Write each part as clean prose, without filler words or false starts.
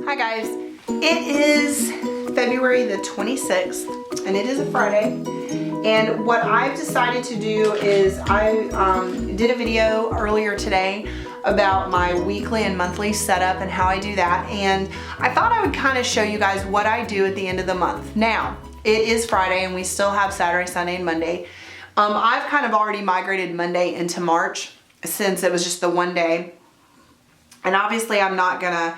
Hi guys, it is February the 26th and it is a Friday, and what I've decided to do is I did a video earlier today about my weekly and monthly setup and how I do that, and I thought I would kind of show you guys what I do at the end of the month. Now, it is Friday and we still have Saturday, Sunday, and Monday. I've kind of already migrated Monday into March since it was just the one day, and obviously I'm not gonna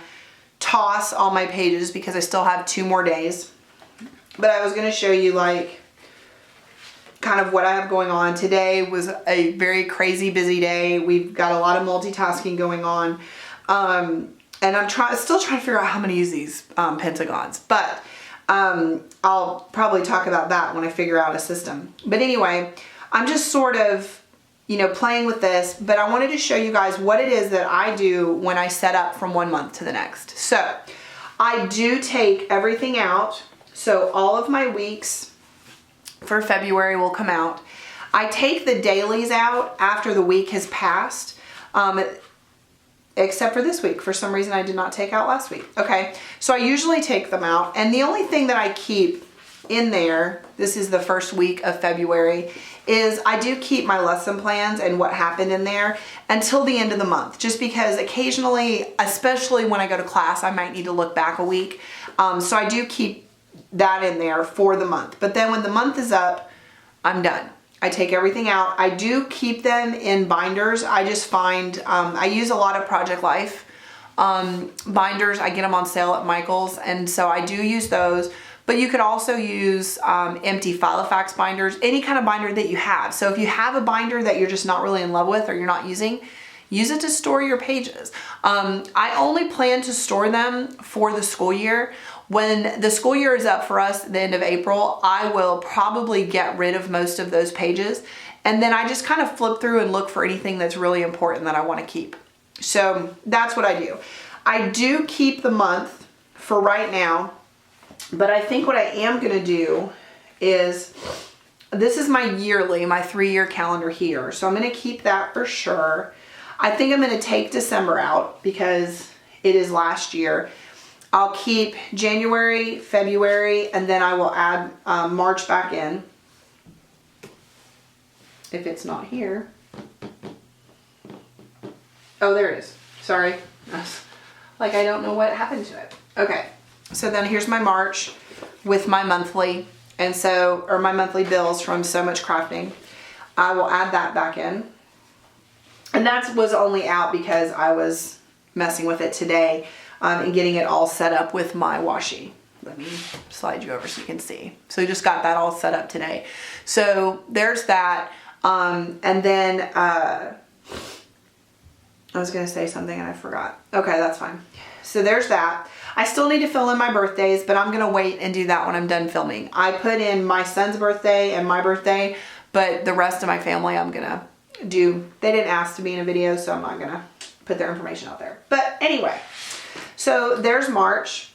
toss all my pages because I still have 2 more days, but I was going to show you like kind of what I have going on. Today was a very crazy busy day. We've got a lot of multitasking going on, and I'm still trying to figure out how I'm going to use these pentagons, but I'll probably talk about that when I figure out a system. But anyway, I'm just sort of playing with this, but I wanted to show you guys what it is that I do when I set up from one month to the next. So I do take everything out. So all of my weeks for February will come out. I take the dailies out after the week has passed, except for this week. For some reason, I did not take out last week. Okay, so I usually take them out. And the only thing that I keep in there, this is the first week of February, is I do keep my lesson plans and what happened in there until the end of the month, just because occasionally, especially when I go to class, I might need to look back a week. So I do keep that in there for the month. But then when the month is up, I'm done. I take everything out. I do keep them in binders. I just find, I use a lot of Project Life binders. I get them on sale at Michael's, and so I do use those. But you could also use empty Filofax binders, any kind of binder that you have. So if you have a binder that you're just not really in love with or you're not using, use it to store your pages. I only plan to store them for the school year. When the school year is up for us at the end of April, I will probably get rid of most of those pages. And then I just kind of flip through and look for anything that's really important that I want to keep. So that's what I do. I do keep the month for right now. But I think what I am going to do is, this is my yearly, my 3-year calendar here. So I'm going to keep that for sure. I think I'm going to take December out because it is last year. I'll keep January, February, and then I will add March back in. If it's not here. Oh, there it is. Sorry. Like I don't know what happened to it. Okay. So then here's my March with my monthly, and so, or my monthly bills from So Much Crafting. I will add that back in. And that was only out because I was messing with it today and getting it all set up with my washi. Let me slide you over so you can see. So just got that all set up today. So there's that. And then I was going to say something and I forgot. Okay, that's fine. So there's that. I still need to fill in my birthdays, but I'm going to wait and do that when I'm done filming. I put in my son's birthday and my birthday, but the rest of my family I'm going to do. They didn't ask to be in a video, so I'm not going to put their information out there. But anyway, so there's March.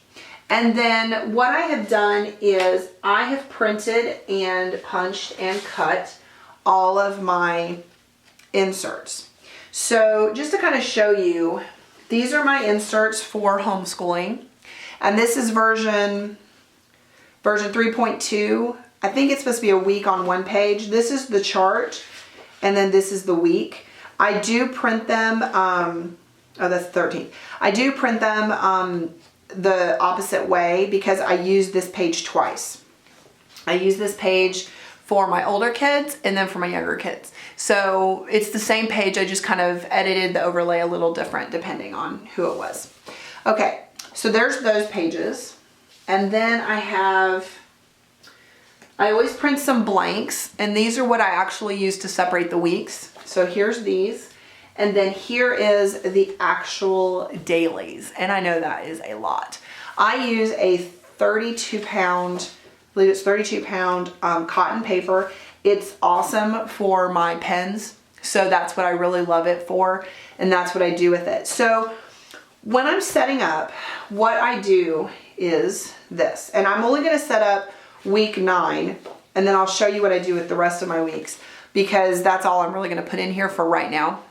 And then what I have done is I have printed and punched and cut all of my inserts. So just to kind of show you, these are my inserts for homeschooling, and this is version 3.2. I think it's supposed to be a week on one page. This is the chart, and then this is the week. I do print them, oh, that's 13. I do print them the opposite way because I use this page twice. I use this page for my older kids and then for my younger kids. So it's the same page, I just kind of edited the overlay a little different depending on who it was. Okay, so there's those pages. And then I always print some blanks, and these are what I actually use to separate the weeks. So here's these, and then here is the actual dailies. And I know that is a lot. I use a 32-pound, I believe it's 32-pound cotton paper. It's awesome for my pens, so that's what I really love it for, and that's what I do with it. So when I'm setting up, what I do is this, and I'm only going to set up week 9, and then I'll show you what I do with the rest of my weeks, because that's all I'm really going to put in here for right now.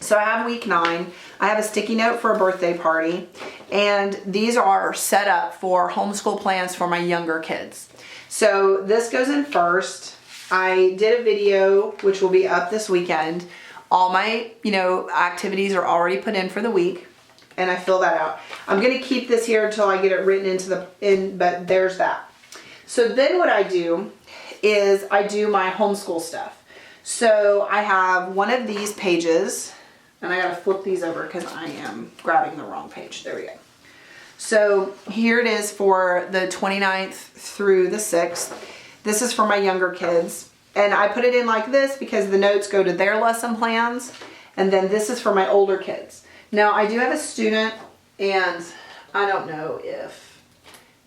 So I have week 9. I have a sticky note for a birthday party, And these are set up for homeschool plans for my younger kids. So this goes in first. I did a video, which will be up this weekend. All my, activities are already put in for the week, and I fill that out. I'm gonna keep this here until I get it written but there's that. So then what I do is I do my homeschool stuff. So I have one of these pages, and I gotta flip these over because I am grabbing the wrong page. There we go. So here it is for the 29th through the 6th. This is for my younger kids. And I put it in like this because the notes go to their lesson plans. And then this is for my older kids. Now I do have a student, and I don't know if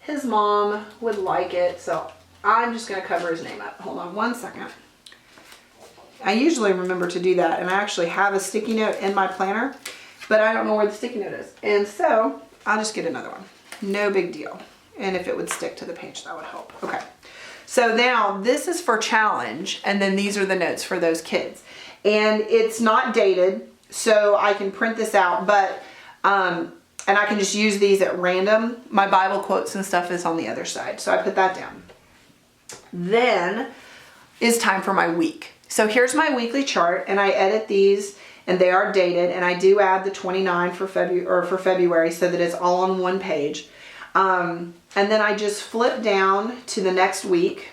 his mom would like it. So I'm just gonna cover his name up. Hold on one second. I usually remember to do that, and I actually have a sticky note in my planner, but I don't know where the sticky note is. And so I'll just get another one. No big deal. And if it would stick to the page, that would help. Okay. So now this is for challenge, and then these are the notes for those kids. And it's not dated, so I can print this out, but, and I can just use these at random. My Bible quotes and stuff is on the other side, so I put that down. Then is time for my week. So here's my weekly chart, and I edit these, and they are dated, and I do add the 29 for February so that it's all on one page. And then I just flip down to the next week,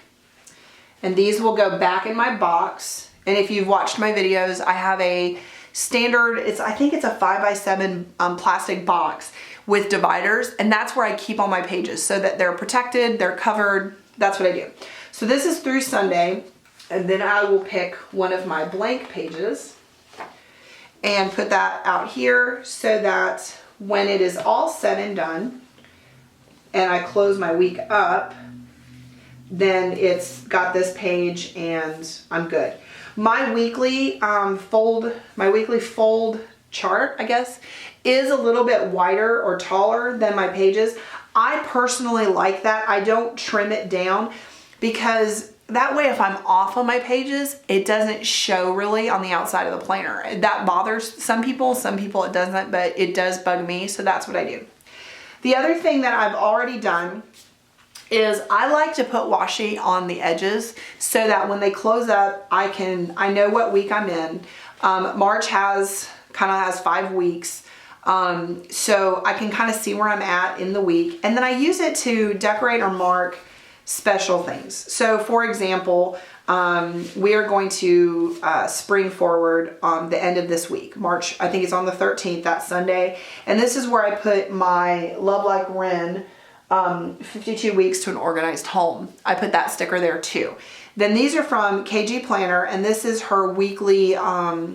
and these will go back in my box. And if you've watched my videos, I have a standard, I think it's a 5x7 plastic box with dividers, and that's where I keep all my pages so that they're protected, they're covered. That's what I do. So this is through Sunday, and then I will pick one of my blank pages and put that out here so that when it is all said and done and I close my week up, then it's got this page and I'm good. My weekly fold chart, I guess, is a little bit wider or taller than my pages. I personally like that. I don't trim it down because that way if I'm off on my pages, it doesn't show really on the outside of the planner. That bothers some people it doesn't, but it does bug me, so that's what I do. The other thing that I've already done is I like to put washi on the edges so that when they close up, I know what week I'm in. March kind of has 5 weeks. So I can kind of see where I'm at in the week. And then I use it to decorate or mark special things. So for example, we are going to spring forward on the end of this week. March, I think it's on the 13th, that Sunday. And this is where I put my Love Like Wren 52 weeks to an organized home. I put that sticker there too. Then these are from KG Planner, and this is her weekly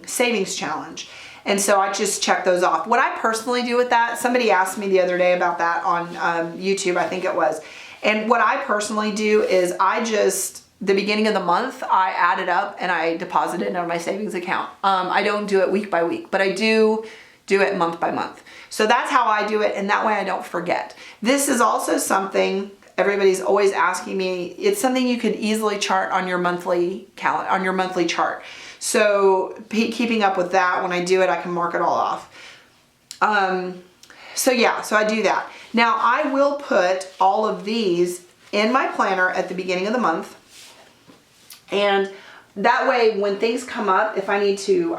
savings challenge. And so I just check those off. What I personally do with that, somebody asked me the other day about that on YouTube, I think it was. And what I personally do is the beginning of the month, I add it up and I deposit it into my savings account. I don't do it week by week, but I do it month by month. So that's how I do it, and that way I don't forget. This is also something everybody's always asking me. It's something you could easily chart on your monthly chart. So keeping up with that, when I do it, I can mark it all off. So I do that. Now I will put all of these in my planner at the beginning of the month. And that way when things come up, if I need to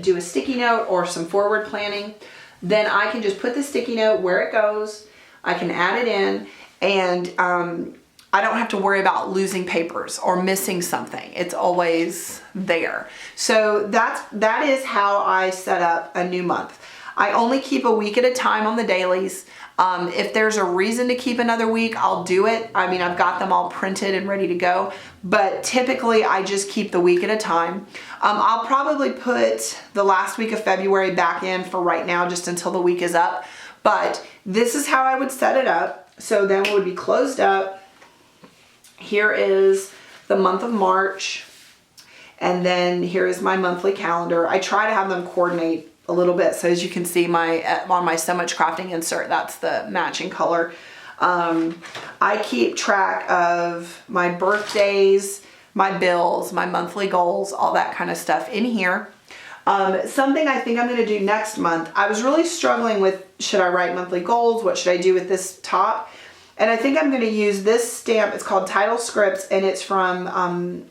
do a sticky note or some forward planning, then I can just put the sticky note where it goes. I can add it in, and I don't have to worry about losing papers or missing something. It's always there. So that is how I set up a new month. I only keep a week at a time on the dailies. If there's a reason to keep another week, I'll do it. I mean, I've got them all printed and ready to go, but typically I just keep the week at a time. I'll probably put the last week of February back in for right now, just until the week is up. But this is how I would set it up. So then it would be closed up. Here is the month of March. And then here is my monthly calendar. I try to have them coordinate a little bit. So as you can see, on my So Much Crafting insert, that's the matching color. I keep track of my birthdays, my bills, my monthly goals, all that kind of stuff in here. Something I think I'm going to do next month. I was really struggling with should I write monthly goals? What should I do with this top? And I think I'm going to use this stamp. It's called Title Scripts, and it's from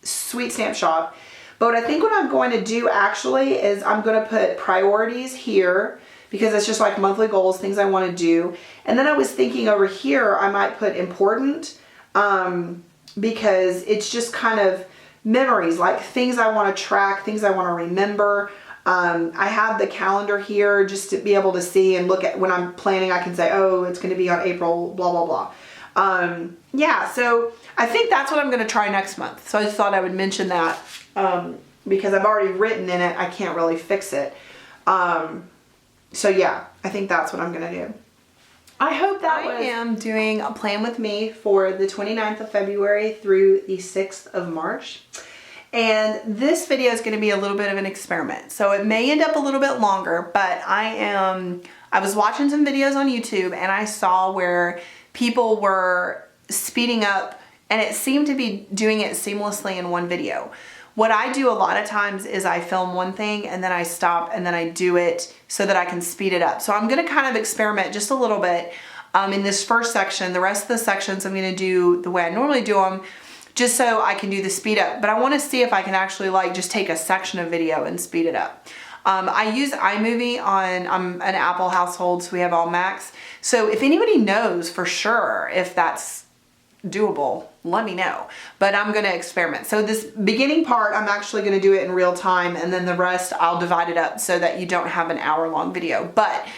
Sweet Stamp Shop. But I think what I'm going to do actually is I'm going to put priorities here, because it's just like monthly goals, things I want to do. And then I was thinking over here, I might put important, because it's just kind of memories, like things I want to track, things I want to remember. I have the calendar here just to be able to see and look at when I'm planning. I can say, oh, it's going to be on April, blah, blah, blah. Yeah, so I think that's what I'm going to try next month. So I just thought I would mention that, because I've already written in it. I can't really fix it. So yeah, I think that's what I'm going to do. I hope that I am doing a plan with me for the 29th of February through the 6th of March. And this video is going to be a little bit of an experiment. So it may end up a little bit longer, but I was watching some videos on YouTube and I saw where people were speeding up and it seemed to be doing it seamlessly in one video. What I do a lot of times is I film one thing and then I stop and then I do it so that I can speed it up. So I'm going to kind of experiment just a little bit in this first section. The rest of the sections I'm going to do the way I normally do them, just so I can do the speed up. But I want to see if I can actually like just take a section of video and speed it up. I use iMovie on, I'm an Apple household, so we have all Macs. So if anybody knows for sure if that's doable, let me know. But I'm going to experiment. So this beginning part, I'm actually going to do it in real time, and then the rest I'll divide it up so that you don't have an hour-long video. But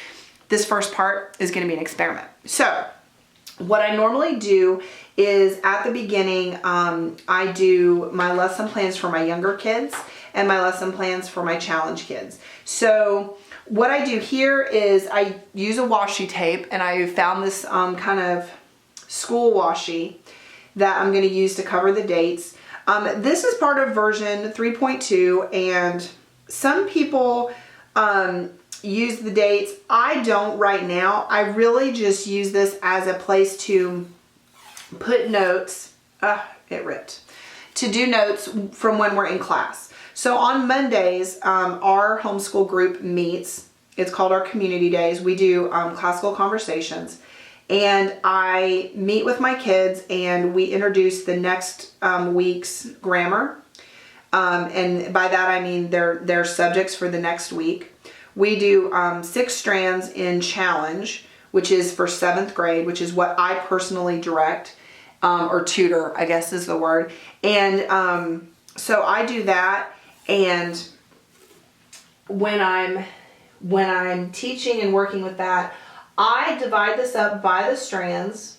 this first part is going to be an experiment. So what I normally do is at the beginning, I do my lesson plans for my younger kids and my lesson plans for my challenge kids. So what I do here is I use a washi tape, and I found this kind of school washi that I'm going to use to cover the dates. This is part of version 3.2, and some people use the dates. I don't right now. I really just use this as a place to put notes. It ripped. To do notes from when we're in class. So on Mondays, our homeschool group meets. It's called our community days. We do classical conversations. And I meet with my kids and we introduce the next week's grammar. And by that I mean their subjects for the next week. We do 6 strands in challenge, which is for 7th grade, which is what I personally direct, or tutor, I guess is the word. And so I do that, and when I'm teaching and working with that, I divide this up by the strands,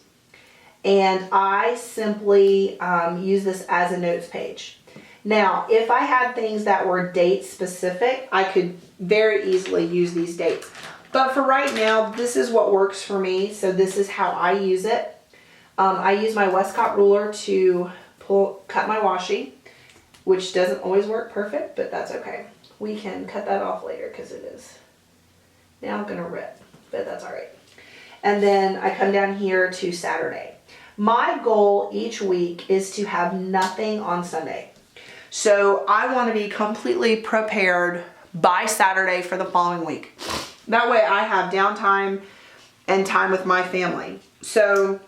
and I simply use this as a notes page. Now, if I had things that were date specific, I could very easily use these dates. But for right now, this is what works for me, so this is how I use it. I use my Westcott ruler to cut my washi, which doesn't always work perfect, but that's okay. We can cut that off later because it is now going to rip, but that's all right. And then I come down here to Saturday. My goal each week is to have nothing on Sunday. So I want to be completely prepared by Saturday for the following week. That way I have downtime and time with my family. So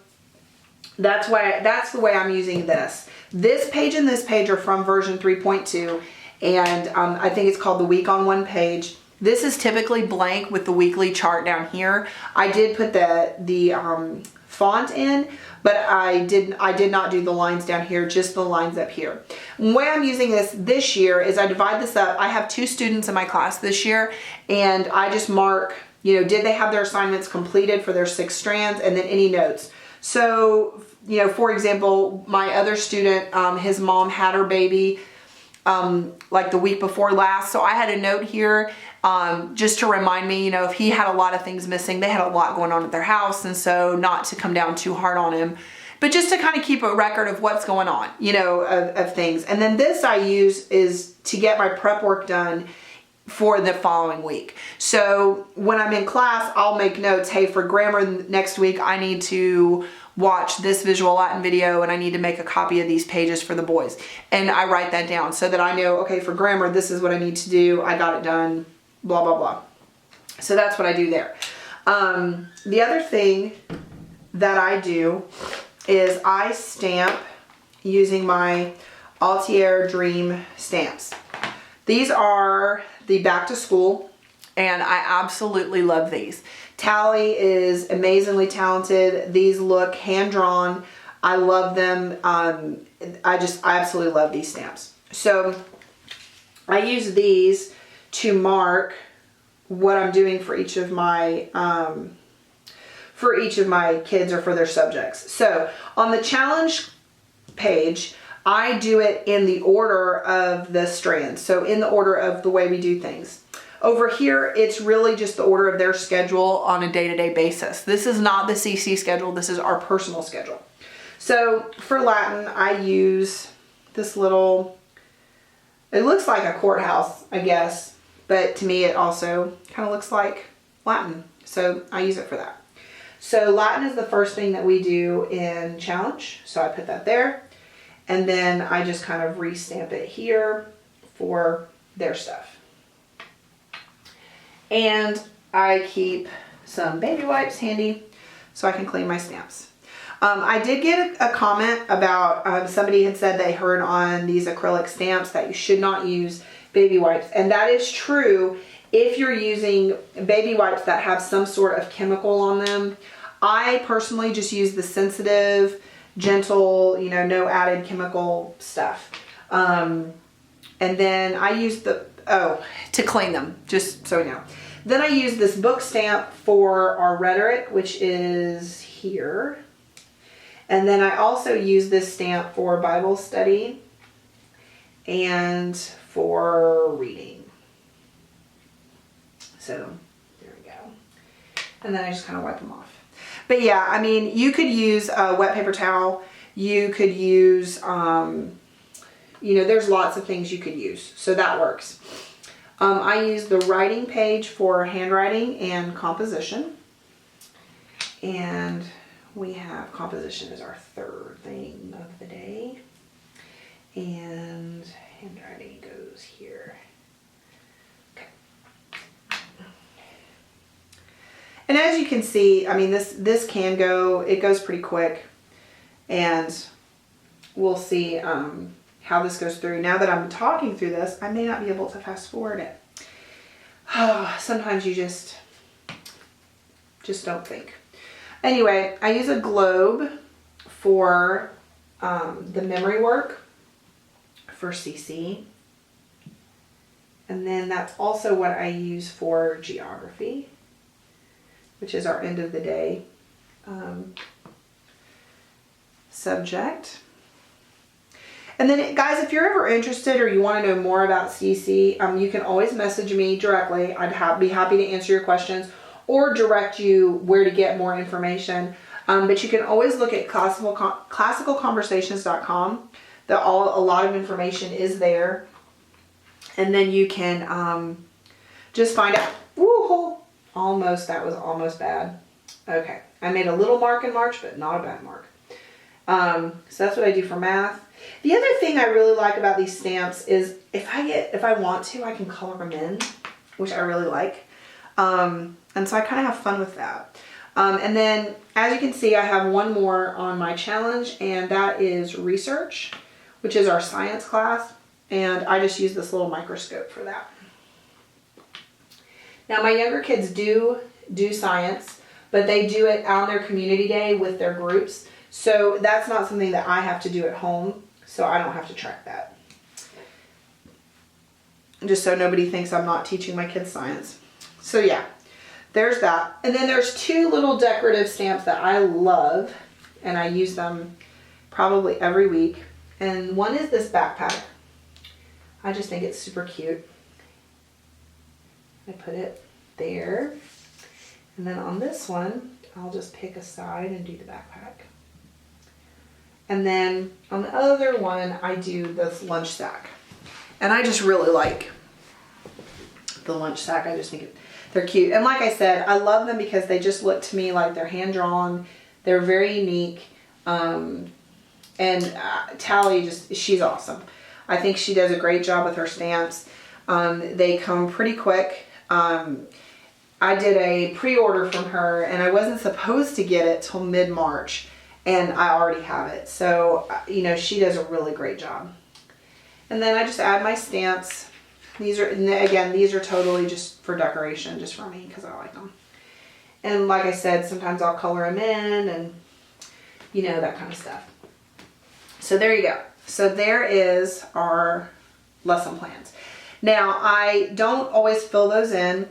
that's the way I'm using this. This page and this page are from version 3.2, and I think it's called the week on one page. This is typically blank with the weekly chart down here. I did put the font in, but I did not do the lines down here, just the lines up here. The way I'm using this year is I divide this up. I have 2 students in my class this year, and I just mark, did they have their assignments completed for their 6 strands, and then any notes. So, for example, my other student, his mom had her baby like the week before last. So I had a note here just to remind me, if he had a lot of things missing. They had a lot going on at their house, and so not to come down too hard on him, but just to kind of keep a record of what's going on, of things. And then this I use is to get my prep work done for the following week. So when I'm in class, I'll make notes. Hey, for grammar next week, I need to watch this visual Latin video, and I need to make a copy of these pages for the boys. And I write that down so that I know, okay, for grammar, this is what I need to do. I got it done, blah, blah, blah. So that's what I do there. The other thing that I do is I stamp using my Altier Dream stamps. These are the back to school, and I absolutely love these. Tally is amazingly talented. These look hand-drawn. I love them. I absolutely love these stamps. So I use these to mark what I'm doing for each of my kids or for their subjects. So on the challenge page, I do it in the order of the strands. So in the order of the way we do things. Over here, it's really just the order of their schedule on a day-to-day basis. This is not the CC schedule. This is our personal schedule. So for Latin, I use this little, it looks like a courthouse, I guess, but to me it also kind of looks like Latin. So I use it for that. So Latin is the first thing that we do in challenge. So I put that there. And then I just kind of re-stamp it here for their stuff. And I keep some baby wipes handy so I can clean my stamps. I did get a comment about somebody had said they heard on these acrylic stamps that you should not use baby wipes. And that is true if you're using baby wipes that have some sort of chemical on them. I personally just use the sensitive, gentle, you know, no added chemical stuff. And then I use to clean them, just so you know. Then I use this book stamp for our rhetoric, which is here. And then I also use this stamp for Bible study and for reading. So there we go. And then I just kind of wipe them off. But yeah, I mean, you could use a wet paper towel. You could use, you know, there's lots of things you could use. So that works. I use the writing page for handwriting and composition. And we have composition as our third thing of the day. And handwriting goes here. And as you can see, I mean, this can go, it goes pretty quick, and we'll see how this goes through. Now that I'm talking through this, I may not be able to fast forward it. Sometimes you just don't think. Anyway, I use a globe for the memory work for CC. And then that's also what I use for geography, which is our end of the day subject. And then guys, if you're ever interested or you want to know more about CC, you can always message me directly. I'd be happy to answer your questions or direct you where to get more information. But you can always look at classicalconversations.com. A lot of information is there. And then you can just find out. Woo-hoo! That was almost bad. Okay, I made a little mark in March, but not a bad mark. So that's what I do for math. The other thing I really like about these stamps is if I want to, I can color them in, which I really like. And so I kind of have fun with that. And then as you can see, I have one more on my challenge, and that is research, which is our science class. And I just use this little microscope for that. Now my younger kids do science, but they do it on their community day with their groups. So that's not something that I have to do at home, so I don't have to track that. Just so nobody thinks I'm not teaching my kids science. So yeah, there's that. And then there's two little decorative stamps that I love, and I use them probably every week. And one is this backpack. I just think it's super cute. I put it there. And then on this one, I'll just pick a side and do the backpack. And then on the other one, I do this lunch sack. And I just really like the lunch sack. I just think they're cute. And like I said, I love them because they just look to me like they're hand-drawn. They're very unique. And Tally, she's awesome. I think she does a great job with her stamps. They come pretty quick. I did a pre-order from her, and I wasn't supposed to get it till mid-March, and I already have it. So, you know, she does a really great job. And then I just add my stamps. These are, again, these are totally just for decoration, just for me, because I like them. And like I said, sometimes I'll color them in and, you know, that kind of stuff. So there you go. So there is our lesson plans. Now, I don't always fill those in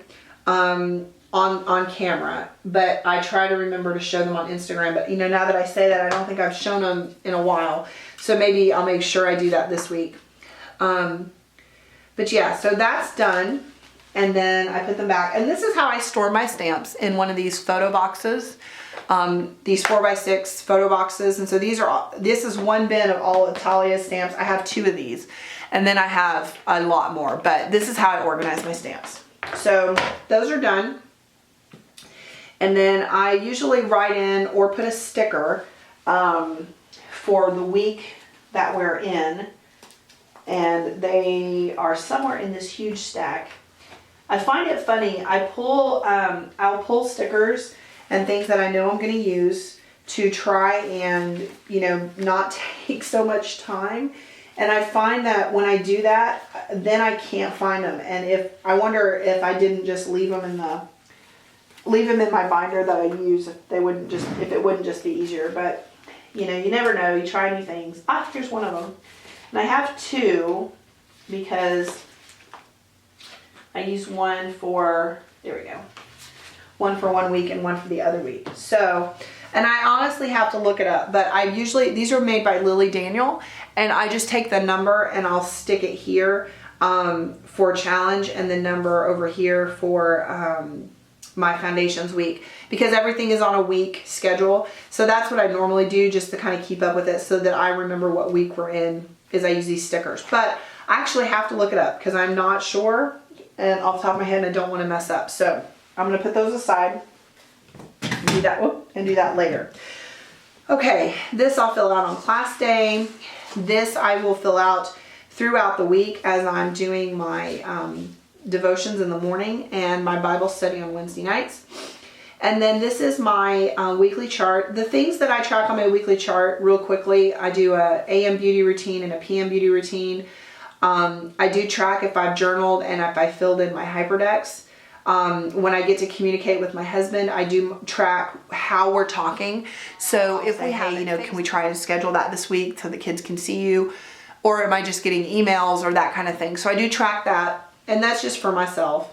on camera, but I try to remember to show them on Instagram. But, you know, now that I say that, I don't think I've shown them in a while. So maybe I'll make sure I do that this week. But yeah, so that's done. And then I put them back. And this is how I store my stamps, in one of these photo boxes. These 4x6 photo boxes. And so this is one bin of all of Talia's stamps. I have 2 of these. And then I have a lot more. But this is how I organize my stamps. So those are done. And then I usually write in or put a sticker for the week that we're in. And they are somewhere in this huge stack. I find it funny. I'll pull stickers and things that I know I'm going to use to try and, you know, not take so much time. And I find that when I do that, then I can't find them. And I wonder if I didn't just leave them in my binder that I use, if it wouldn't just be easier. But, you know, you never know. You try new things. Ah, here's one of them. And I have 2 because I use one for, there we go, one for 1 week and one for the other week. So, and I honestly have to look it up, but these are made by Lily Daniel, and I just take the number and I'll stick it here for challenge, and the number over here for my foundations week, because everything is on a week schedule. So that's what I normally do, just to kind of keep up with it, so that I remember what week we're in, is I use these stickers. But I actually have to look it up because I'm not sure, and off the top of my head, I don't want to mess up. So I'm going to put those aside and do that later. Okay, this I'll fill out on class day. This I will fill out throughout the week as I'm doing my devotions in the morning and my Bible study on Wednesday nights. And then this is my weekly chart. The things that I track on my weekly chart, real quickly, I do a AM beauty routine and a PM beauty routine. I do track if I've journaled and if I filled in my hyperdex. When I get to communicate with my husband, I do track how we're talking. So if we have, you know, can we try and schedule that this week so the kids can see you? Or am I just getting emails or that kind of thing? So I do track that, and that's just for myself.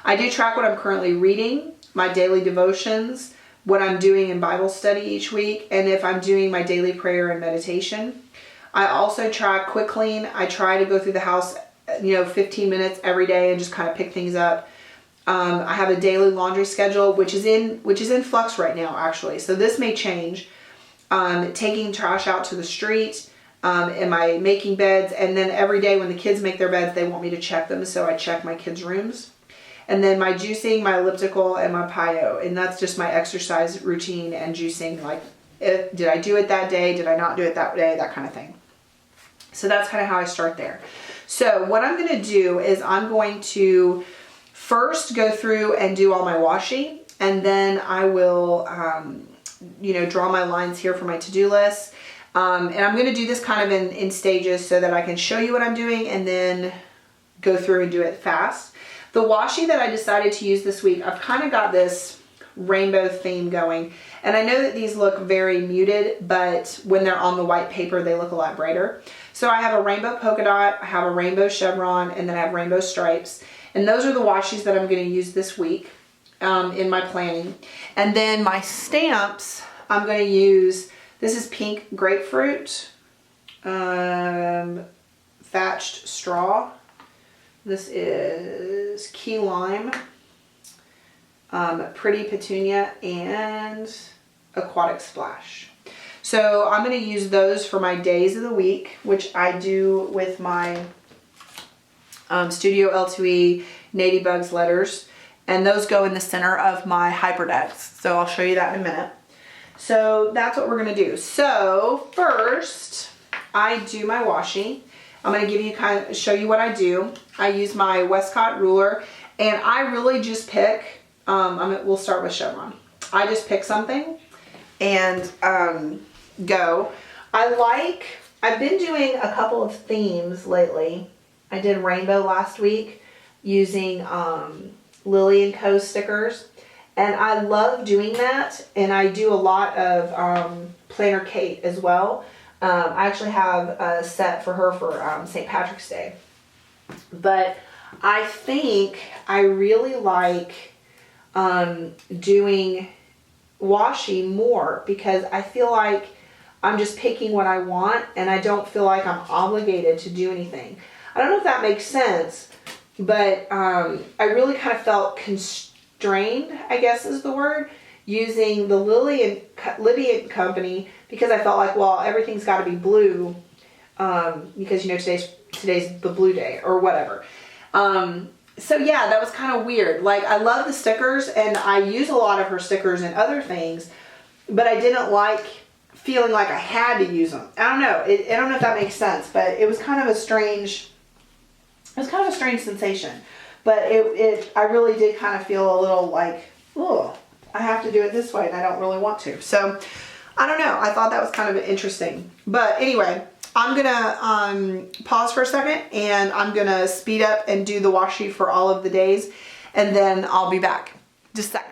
I do track what I'm currently reading, my daily devotions, what I'm doing in Bible study each week, and if I'm doing my daily prayer and meditation. I also track quick clean. I try to go through the house, you know, 15 minutes every day and just kind of pick things up. I have a daily laundry schedule, which is in flux right now, actually. So this may change. Taking trash out to the street, am I making beds? And then every day when the kids make their beds, they want me to check them. So I check my kids' rooms. And then my juicing, my elliptical, and my PWM. And that's just my exercise routine and juicing. Like, did I do it that day? Did I not do it that day? That kind of thing. So that's kind of how I start there. So what I'm going to do is I'm going to first go through and do all my washi. And then I will, you know, draw my lines here for my to-do list. And I'm going to do this kind of in stages so that I can show you what I'm doing and then go through and do it fast. The washi that I decided to use this week, I've kind of got this rainbow theme going. And I know that these look very muted, but when they're on the white paper, they look a lot brighter. So I have a rainbow polka dot, I have a rainbow chevron, and then I have rainbow stripes. And those are the washis that I'm going to use this week in my planning. And then my stamps, I'm going to use, this is pink grapefruit, thatched straw. This is key lime, pretty petunia, and aquatic splash. So I'm going to use those for my days of the week, which I do with my Studio L2E Nadybugs letters. And those go in the center of my hyperdex. So I'll show you that in a minute. So that's what we're going to do. So first, I do my washi. I'm going to give you show you what I do. I use my Westcott ruler, and I really just pick we'll start with chevron. I just pick something and go. I've been doing a couple of themes lately. I did rainbow last week using Lily & Co stickers. And I love doing that. And I do a lot of Planner Kate as well. I actually have a set for her for St. Patrick's Day. But I think I really like doing washi more because I feel like I'm just picking what I want and I don't feel like I'm obligated to do anything. I don't know if that makes sense, but I really kind of felt constrained, I guess is the word, using the Libby & Company because I felt like, well, everything's got to be blue because, you know, today's the blue day or whatever. So yeah, that was kind of weird. Like, I love the stickers and I use a lot of her stickers and other things, but I didn't like feeling like I had to use them. I don't know. I don't know if that makes sense, but it was kind of a strange sensation. But I really did kind of feel a little like, oh, I have to do it this way and I don't really want to. So I don't know. I thought that was kind of interesting. But anyway, I'm gonna pause for a second and I'm gonna speed up and do the washi for all of the days and then I'll be back. Just a second.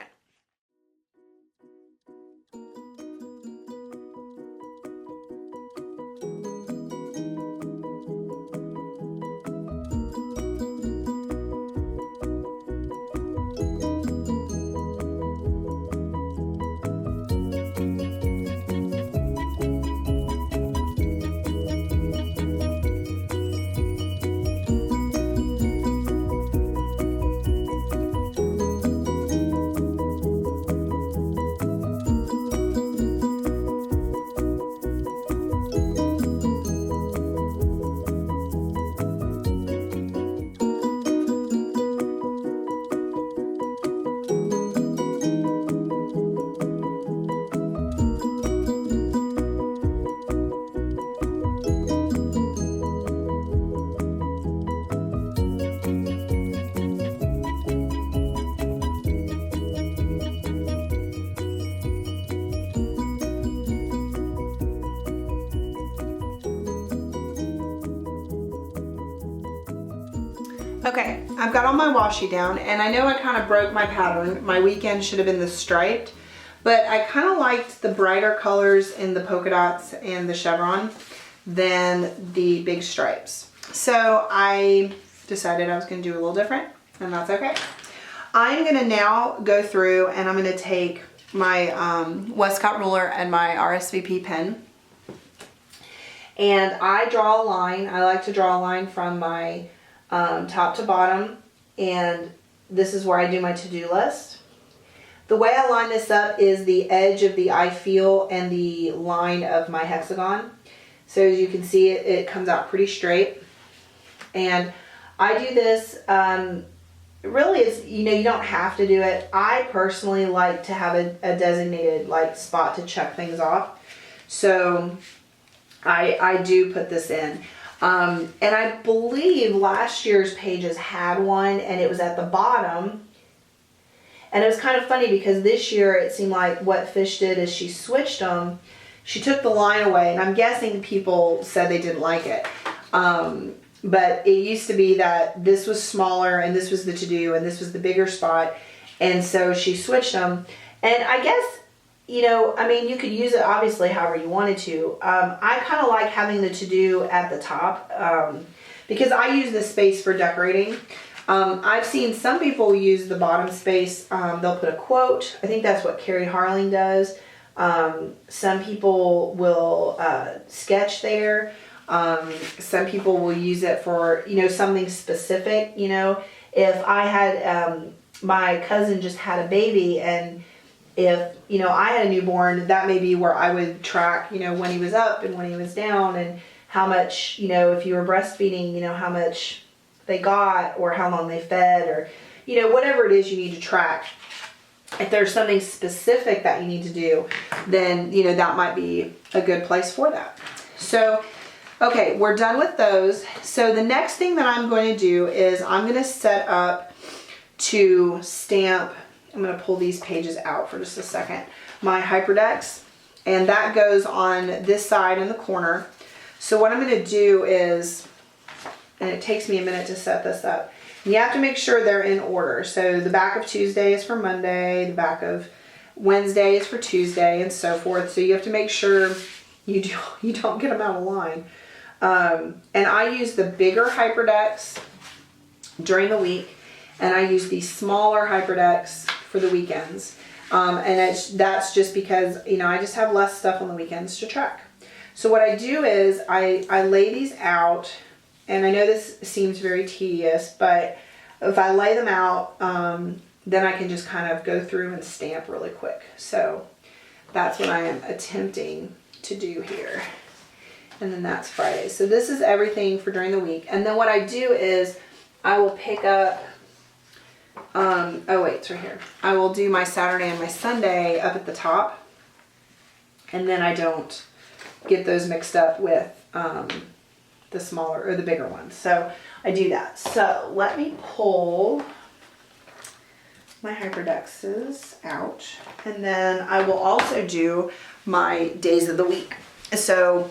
Okay, I've got all my washi down and I know I kind of broke my pattern. My weekend should have been the striped, but I kind of liked the brighter colors in the polka dots and the chevron than the big stripes. So I decided I was going to do a little different and that's okay. I'm going to now go through and I'm going to take my Westcott ruler and my RSVP pen and I draw a line. I like to draw a line from my top to bottom, and this is where I do my to-do list. The way I line this up is the edge of the I feel and the line of my hexagon. So as you can see, it comes out pretty straight. And I do this, really it's, you know, you don't have to do it. I personally like to have a designated like spot to check things off. So I do put this in. And I believe last year's pages had one and it was at the bottom. And it was kind of funny because this year it seemed like what Fish did is she switched them. She took the line away and I'm guessing people said they didn't like it. But it used to be that this was smaller and this was the to-do and this was the bigger spot. And so she switched them. And I guess, you know, I mean, you could use it obviously however you wanted to. I kind of like having the to-do at the top because I use this space for decorating. I've seen some people use the bottom space. They'll put a quote. I think that's what Carrie Harling does. Some people will sketch there. Some people will use it for, you know, something specific. You know, if I had, my cousin just had a baby and if, you know, I had a newborn, that may be where I would track, you know, when he was up and when he was down and how much, you know, if you were breastfeeding, you know, how much they got or how long they fed or, you know, whatever it is you need to track. If there's something specific that you need to do, then, you know, that might be a good place for that. So, okay, we're done with those. So the next thing that I'm going to do is I'm going to set up to stamp I'm going to pull these pages out for just a second. My hyperdex, and that goes on this side in the corner. So what I'm going to do is, and it takes me a minute to set this up, you have to make sure they're in order. So the back of Tuesday is for Monday, the back of Wednesday is for Tuesday, and so forth. So you have to make sure you don't get them out of line. And I use the bigger hyperdex during the week, and I use the smaller hyperdex for the weekends. And that's just because, I just have less stuff on the weekends to track. So what I do is I lay these out, and I know this seems very tedious, but if I lay them out, then I can just kind of go through and stamp really quick. So that's what I am attempting to do here. And then that's Friday. So this is everything for during the week. And then what I do is I will pick up, oh wait, it's right here. I will do my Saturday and my Sunday up at the top. And then I don't get those mixed up with the smaller or the bigger ones. So I do that. So let me pull my hyperdexes out, and then I will also do my days of the week. So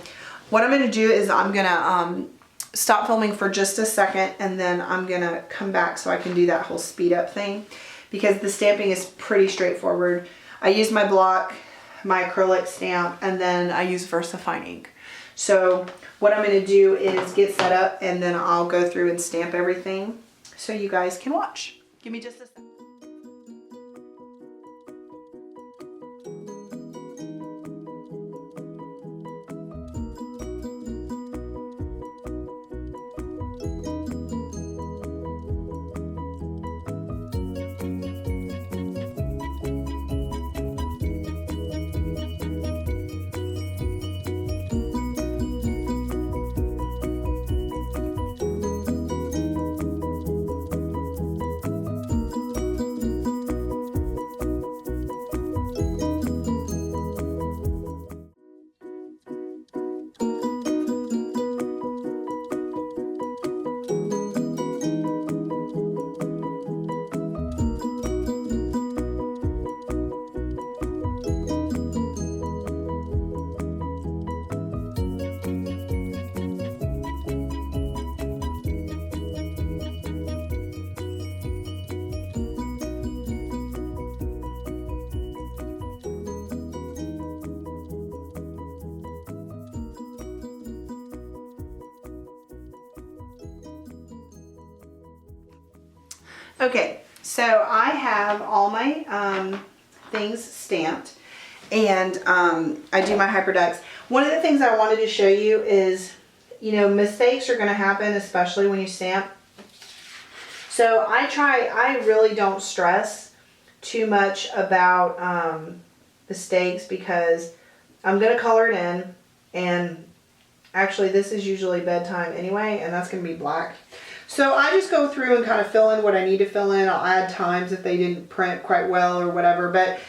what I'm going to do is I'm going to stop filming for just a second, and then I'm going to come back so I can do that whole speed up thing, because the stamping is pretty straightforward. I use my block, my acrylic stamp, and then I use VersaFine ink. So what I'm going to do is get set up, and then I'll go through and stamp everything so you guys can watch. Give me just a second. Okay, so I have all my things stamped, and I do my hyperdex. One of the things I wanted to show you is, mistakes are going to happen, especially when you stamp. So I really don't stress too much about mistakes, because I'm going to color it in, and actually this is usually bedtime anyway, and that's going to be black. So I just go through and kind of fill in what I need to fill in. I'll add times if they didn't print quite well or whatever. But,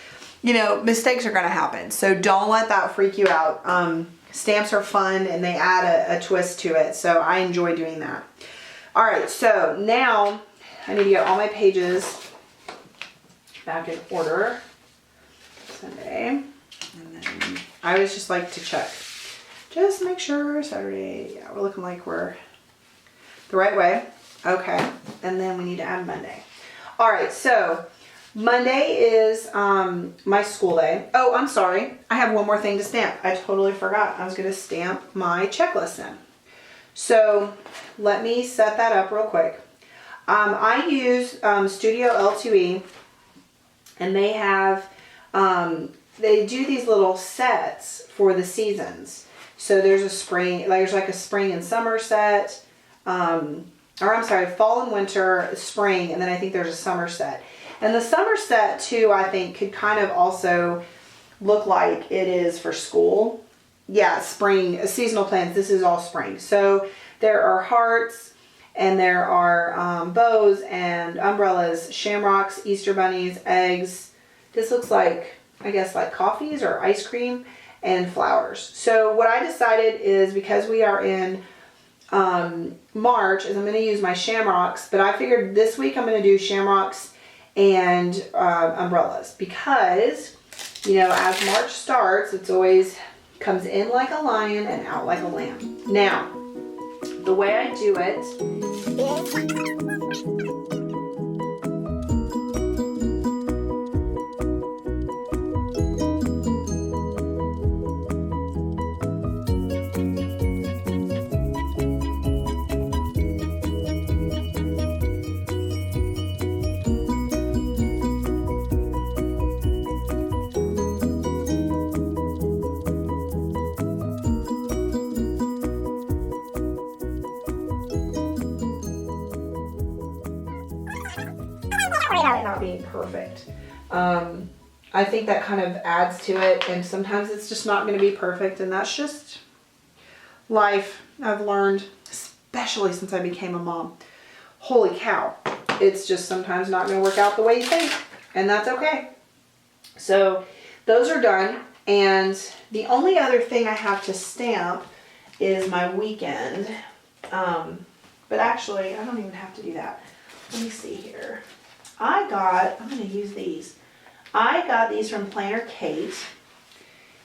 mistakes are going to happen. So don't let that freak you out. Stamps are fun, and they add a twist to it. So I enjoy doing that. All right, so now I need to get all my pages back in order. Sunday. And then I always just like to check. Just make sure Saturday, yeah, we're looking like we're the right way. Okay, and then we need to add Monday. All right, so Monday is my school day. Oh, I'm sorry. I have one more thing to stamp. I totally forgot. I was going to stamp my checklist in. So let me set that up real quick. I use Studio L2E, and they have, they do these little sets for the seasons. So there's a spring, there's like a spring and summer set, or I'm sorry, fall and winter, spring, and then I think there's a summer set. And the summer set too, I think, could kind of also look like it is for school. Yeah, spring, seasonal plants, this is all spring. So there are hearts, and there are bows and umbrellas, shamrocks, Easter bunnies, eggs. This looks like, I guess, like coffees or ice cream, and flowers. So what I decided is, because we are in March, is I'm going to use my shamrocks, but I figured this week I'm going to do shamrocks and umbrellas, because, you know, as March starts, it's always comes in like a lion and out like a lamb. Now, the way I do it, not being perfect. I think that kind of adds to it, and sometimes it's just not going to be perfect, and that's just life. I've learned, especially since I became a mom. Holy cow. It's just sometimes not going to work out the way you think, and that's okay. So those are done, and the only other thing I have to stamp is my weekend. But actually, I don't even have to do that. Let me see here. I'm going to use these. I got these from Planner Kate,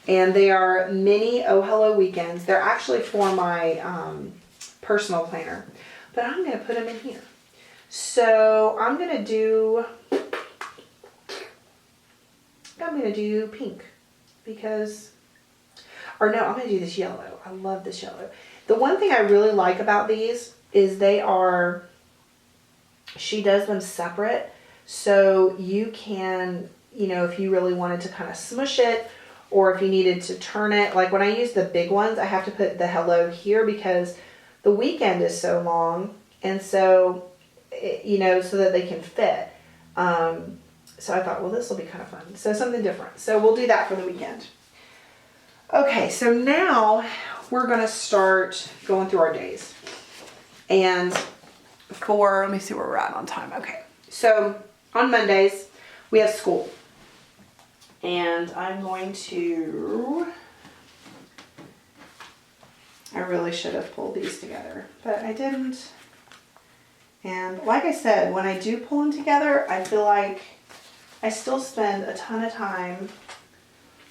and they are mini Oh Hello Weekends. They're actually for my personal planner, but I'm going to put them in here. So I'm going to do pink because, or no, I'm going to do this yellow. I love this yellow. The one thing I really like about these is she does them separate. So you can, you know, if you really wanted to kind of smush it, or if you needed to turn it, like when I use the big ones, I have to put the hello here because the weekend is so long. And so, you know, so that they can fit. So I thought, well, this will be kind of fun. So something different. So we'll do that for the weekend. Okay, so now we're going to start going through our days. And let me see where we're at on time. Okay, so on Mondays, we have school. And I'm going to, I really should have pulled these together, but I didn't. And like I said, when I do pull them together, I feel like I still spend a ton of time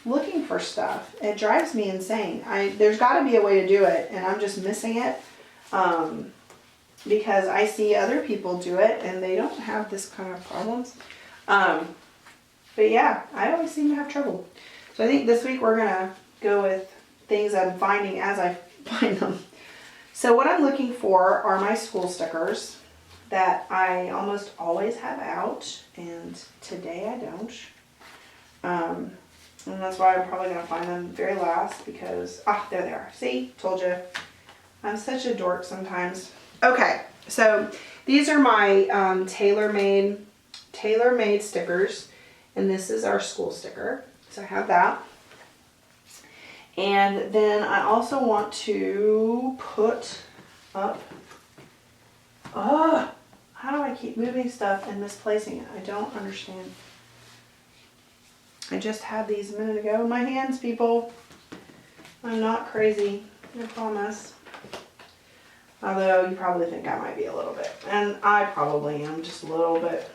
looking for stuff. It drives me insane. There's got to be a way to do it, and I'm just missing it because I see other people do it, and they don't have this kind of problems. But yeah, I always seem to have trouble. So I think this week we're going to go with things I'm finding as I find them. So what I'm looking for are my school stickers that I almost always have out, and today I don't. And that's why I'm probably going to find them very last because, there they are. See? Told you. I'm such a dork sometimes. Okay, so these are my tailor-made stickers, and this is our school sticker. So I have that. And then I also want to put up, how do I keep moving stuff and misplacing it? I don't understand. I just had these a minute ago in my hands, people. I'm not crazy, I promise. Although you probably think I might be a little bit. And I probably am just a little bit.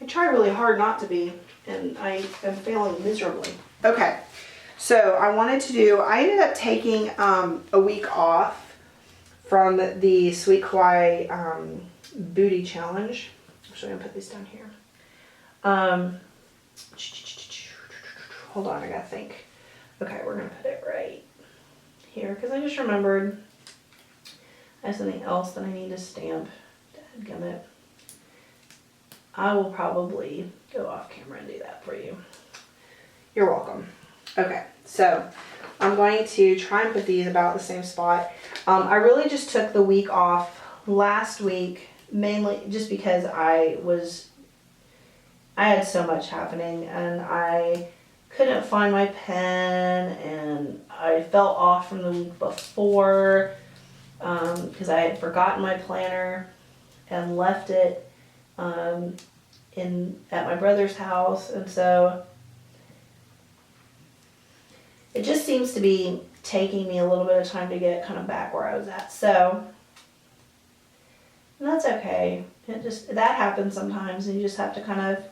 I try really hard not to be, and I am failing miserably. Okay, so I ended up taking a week off from the Sweet Kauai Booty Challenge. Actually, I'm going to put these down here. Hold on, I gotta think. Okay, we're gonna put it right here because I just remembered I have something else that I need to stamp. Dadgummit. I will probably go off camera and do that for you. You're welcome. Okay, so I'm going to try and put these about the same spot. I really just took the week off last week, mainly just because I had so much happening, and I couldn't find my pen, and I fell off from the week before because I had forgotten my planner and left it at my brother's house, and so it just seems to be taking me a little bit of time to get kind of back where I was at. So And that's okay. That happens sometimes, and you just have to kind of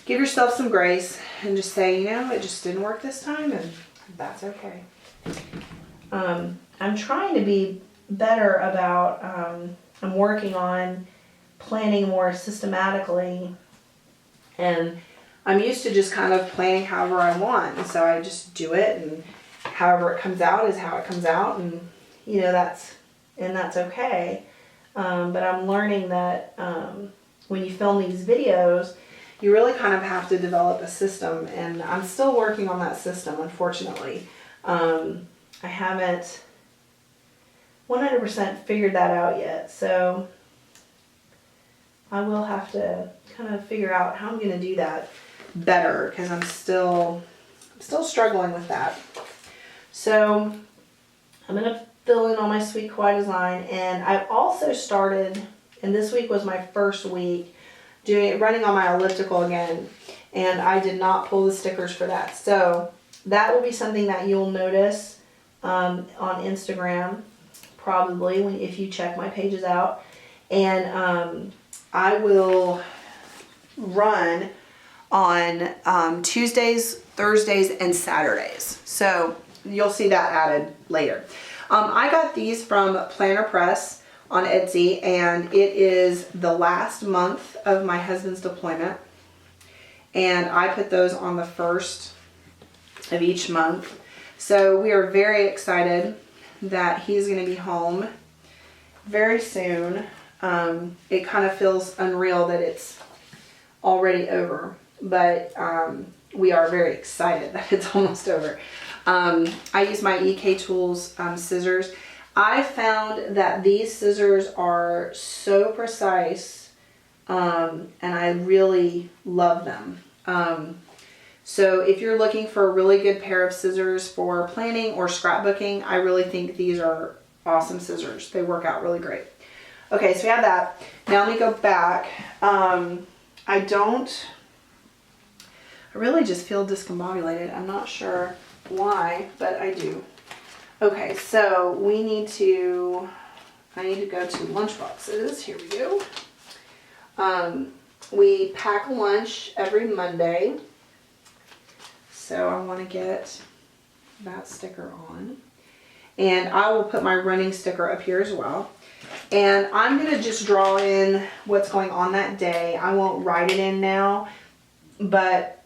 give yourself some grace and just say, it just didn't work this time, and that's okay. I'm trying to be better about, I'm working on planning more systematically, and I'm used to just kind of planning however I want, and so I just do it, and however it comes out is how it comes out, and that's okay. But I'm learning that when you film these videos, you really kind of have to develop a system, and I'm still working on that system, unfortunately. I haven't 100% figured that out yet, so I will have to kind of figure out how I'm going to do that better, because I'm still struggling with that. So I'm going to fill in all my sweet kawaii design, and I've also started, and this week was my first week running on my elliptical again, and I did not pull the stickers for that. So that will be something that you'll notice on Instagram, probably if you check my pages out. And I will run on Tuesdays, Thursdays, and Saturdays. So you'll see that added later. I got these from Planner Press on Etsy, and it is the last month of my husband's deployment. And I put those on the first of each month. So we are very excited that he's going to be home very soon. It kind of feels unreal that it's already over, but we are very excited that it's almost over. I use my EK Tools scissors. I found that these scissors are so precise, and I really love them. So if you're looking for a really good pair of scissors for planning or scrapbooking, I really think these are awesome scissors. They work out really great. Okay, so we have that. Now let me go back. I really just feel discombobulated. I'm not sure why, but I do. Okay, so I need to go to lunchboxes. Here we go. We pack lunch every Monday, so I want to get that sticker on. And I will put my running sticker up here as well. And I'm going to just draw in what's going on that day. I won't write it in now, but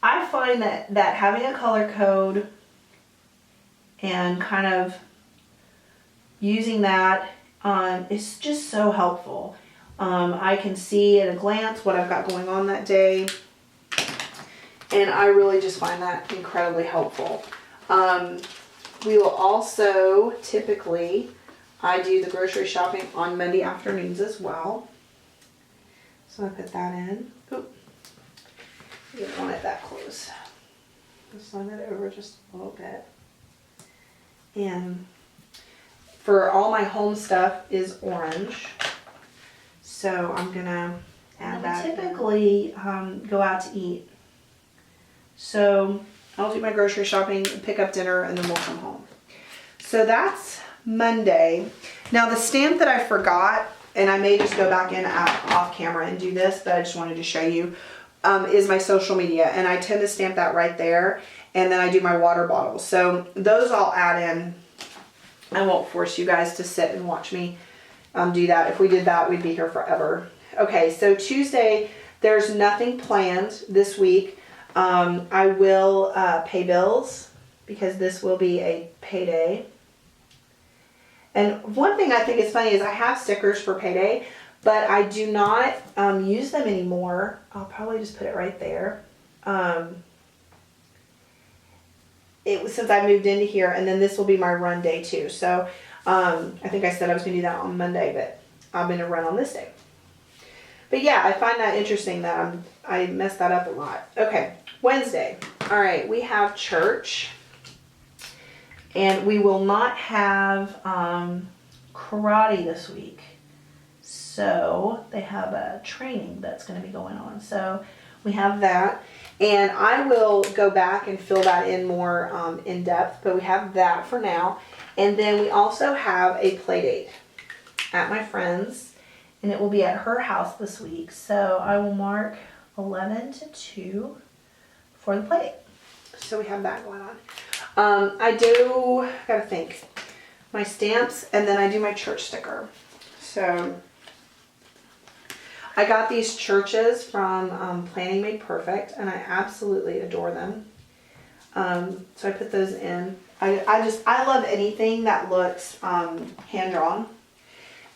I find that having a color code and kind of using that is just so helpful. I can see at a glance what I've got going on that day, and I really just find that incredibly helpful. We will also typically, I do the grocery shopping on Monday afternoons as well. So I put that in. Oop. You don't want it that close. Just slide it over just a little bit. And for all my home stuff is orange. So I'm gonna add that. I typically go out to eat. So I'll do my grocery shopping, pick up dinner, and then we'll come home. So that's Monday. Now the stamp that I forgot, and I may just go back in off camera and do this, but I just wanted to show you, is my social media. And I tend to stamp that right there. And then I do my water bottles. So those I'll add in. I won't force you guys to sit and watch me do that. If we did that, we'd be here forever. Okay, so Tuesday, there's nothing planned this week. I will pay bills because this will be a payday. And one thing I think is funny is I have stickers for payday, but I do not use them anymore. I'll probably just put it right there. It was since I moved into here, and then this will be my run day too. So I think I said I was going to do that on Monday, but I'm going to run on this day. But yeah, I find that interesting that I mess that up a lot. Okay, Wednesday. All right, we have church, and we will not have karate this week. So they have a training that's going to be going on. So we have that. And I will go back and fill that in more in depth, but we have that for now. And then we also have a play date at my friend's, and it will be at her house this week. So I will mark 11 to 2 for the play date. So we have that going on. Gotta think, my stamps, and then I do my church sticker. So I got these churches from Planning Made Perfect, and I absolutely adore them. So I put those in. I love anything that looks hand-drawn.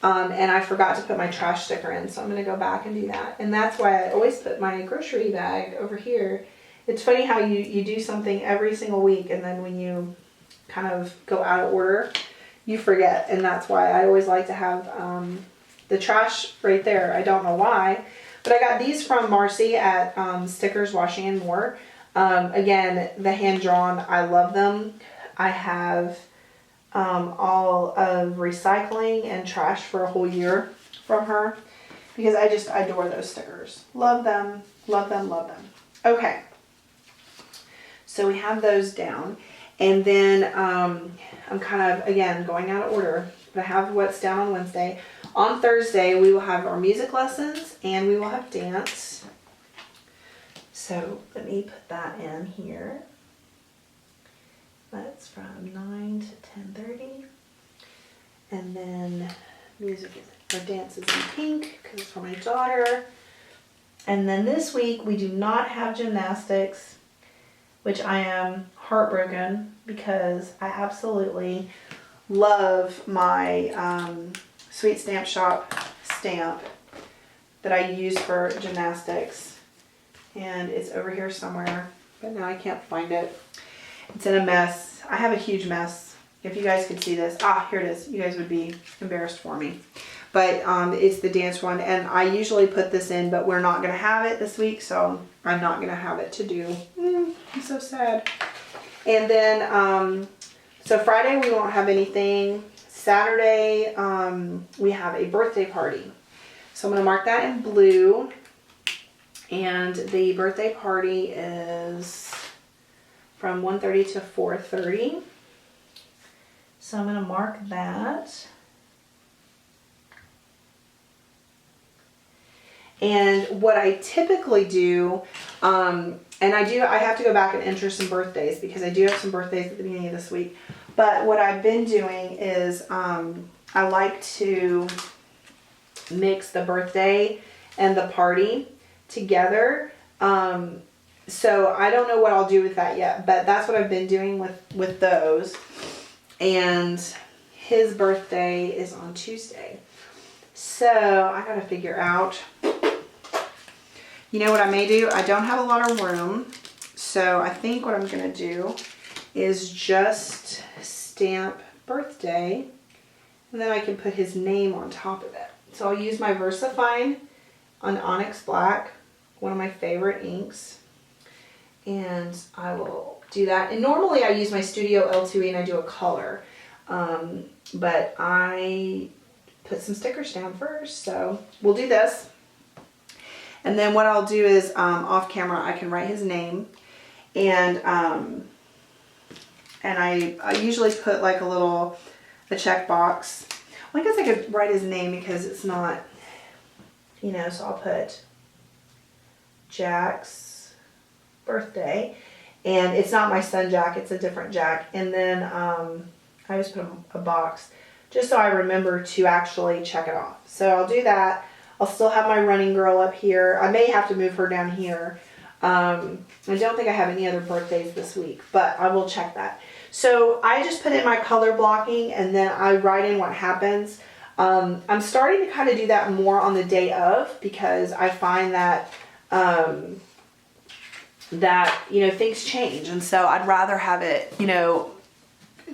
And I forgot to put my trash sticker in, so I'm going to go back and do that. And that's why I always put my grocery bag over here. It's funny how you do something every single week, and then when you kind of go out of order, you forget. And that's why I always like to have the trash right there. I don't know why, but I got these from Marcy at Stickers, Washing and More. Again, the hand-drawn, I love them. I have all of recycling and trash for a whole year from her because I just adore those stickers. Love them, love them, love them. Okay, so we have those down, and then I'm kind of, again, going out of order, but I have what's down on Wednesday. On Thursday, we will have our music lessons and we will have dance. So let me put that in here. That's from 9 to 10:30. And then music or dance is in pink because it's for my daughter. And then this week we do not have gymnastics, which I am heartbroken because I absolutely love my Sweet Stamp Shop stamp that I use for gymnastics. And it's over here somewhere, but now I can't find it. It's in a mess. I have a huge mess. If you guys could see this. Ah, here it is. You guys would be embarrassed for me. But it's the dance one. And I usually put this in, but we're not going to have it this week. So I'm not going to have it to do. I'm so sad. And then, so Friday we won't have anything. Saturday, we have a birthday party. So I'm going to mark that in blue. And the birthday party is from 1:30 to 4:30. So I'm going to mark that. And what I typically do, and I have to go back and enter some birthdays because I do have some birthdays at the beginning of this week. But what I've been doing is I like to mix the birthday and the party together. So I don't know what I'll do with that yet, but that's what I've been doing with those. And his birthday is on Tuesday. So I gotta figure out, you know what I may do? I don't have a lot of room. So I think what I'm gonna do is just stamp birthday, and then I can put his name on top of it. So I'll use my VersaFine on Onyx Black, one of my favorite inks, and I will do that. And normally I use my Studio L2E and I do a color, but I put some stickers down first, so we'll do this. And then what I'll do is off camera I can write his name, and I usually put like a check box. Well, I guess I could write his name because it's not, you know, so I'll put Jack's birthday, and it's not my son Jack, it's a different Jack. And then I just put a box just so I remember to actually check it off. So I'll do that. I'll still have my running girl up here. I may have to move her down here. I don't think I have any other birthdays this week, but I will check that. So I just put in my color blocking, and then I write in what happens. I'm starting to kind of do that more on the day of, because I find that you know, things change, and so I'd rather have it, you know,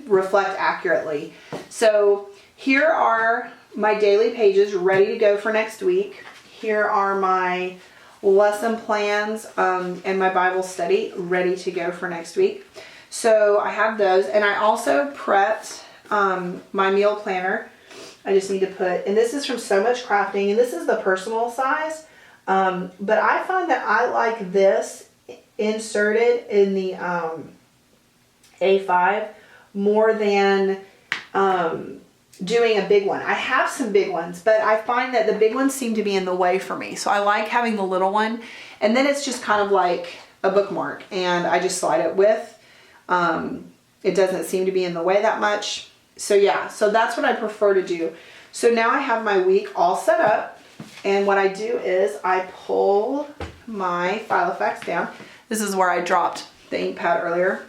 reflect accurately. So here are my daily pages ready to go for next week. Here are my lesson plans and my Bible study ready to go for next week. So I have those, and I also prepped my meal planner. I just need to put, and this is from So Much Crafting, and this is the personal size, but I find that I like this inserted in the A5 more than doing a big one. I have some big ones, but I find that the big ones seem to be in the way for me. So I like having the little one, and then it's just kind of like a bookmark, and I just slide it with. It doesn't seem to be in the way that much. So yeah, so that's what I prefer to do. So now I have my week all set up, and what I do is I pull my Filofax down. This is where I dropped the ink pad earlier.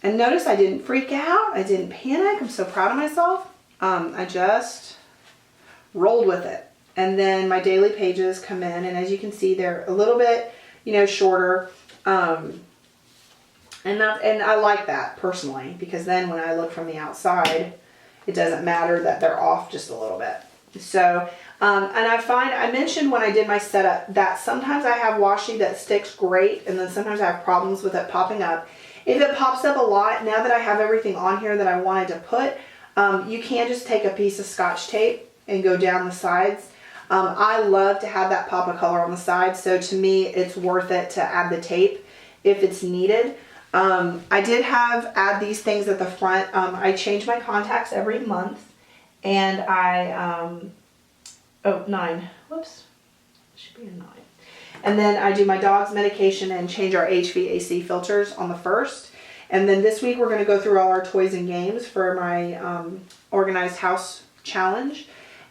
And notice I didn't freak out. I didn't panic. I'm so proud of myself. I just rolled with it. And then my daily pages come in, and as you can see, they're a little bit, you know, shorter. And I like that personally, because then when I look from the outside, it doesn't matter that they're off just a little bit. So, and I mentioned when I did my setup that sometimes I have washi that sticks great, and then sometimes I have problems with it popping up. If it pops up a lot, now that I have everything on here that I wanted to put, you can just take a piece of Scotch tape and go down the sides. I love to have that pop of color on the side, so to me it's worth it to add the tape if it's needed. I did add these things at the front. I change my contacts every month, and I, 9, whoops, should be a 9. And then I do my dog's medication and change our HVAC filters on the 1st. And then this week we're going to go through all our toys and games for my organized house challenge.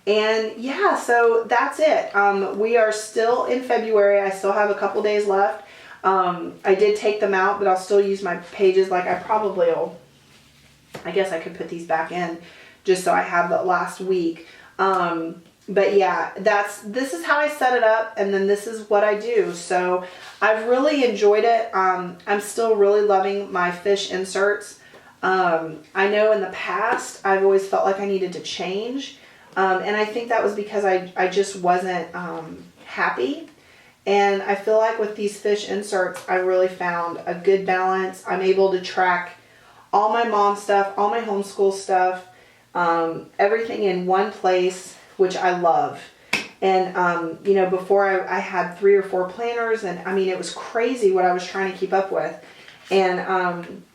And yeah, so that's it. We are still in February. I still have a couple days left. I did take them out, but I'll still use my pages. Like I guess I could put these back in just so I have the last week. But yeah, this is how I set it up, and then this is what I do. So I've really enjoyed it. I'm still really loving my fish inserts. I know in the past I've always felt like I needed to change, and I think that was because I just wasn't happy. And I feel like with these fish inserts, I really found a good balance. I'm able to track all my mom stuff, all my homeschool stuff, everything in one place, which I love. And, you know, before I had 3 or 4 planners, and I mean, it was crazy what I was trying to keep up with. And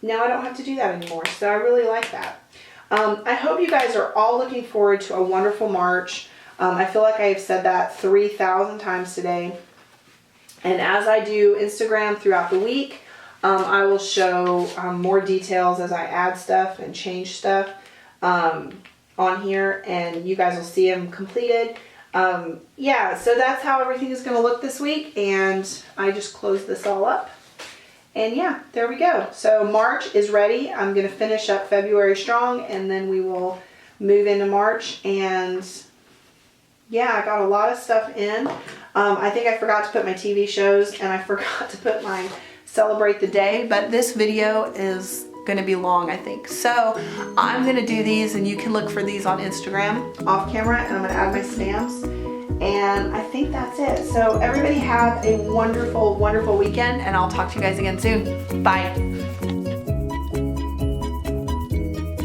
now I don't have to do that anymore. So I really like that. I hope you guys are all looking forward to a wonderful March. I feel like I have said that 3,000 times today. And as I do Instagram throughout the week, I will show more details as I add stuff and change stuff on here, and you guys will see them completed. Yeah, so that's how everything is going to look this week, and I just closed this all up. And yeah, there we go. So March is ready. I'm going to finish up February strong, and then we will move into March. And yeah, I got a lot of stuff in. I think I forgot to put my TV shows, and I forgot to put my Celebrate the Day, but this video is going to be long, I think. So I'm going to do these, and you can look for these on Instagram off camera, and I'm going to add my stamps. And I think that's it. So everybody have a wonderful, wonderful weekend, and I'll talk to you guys again soon. Bye.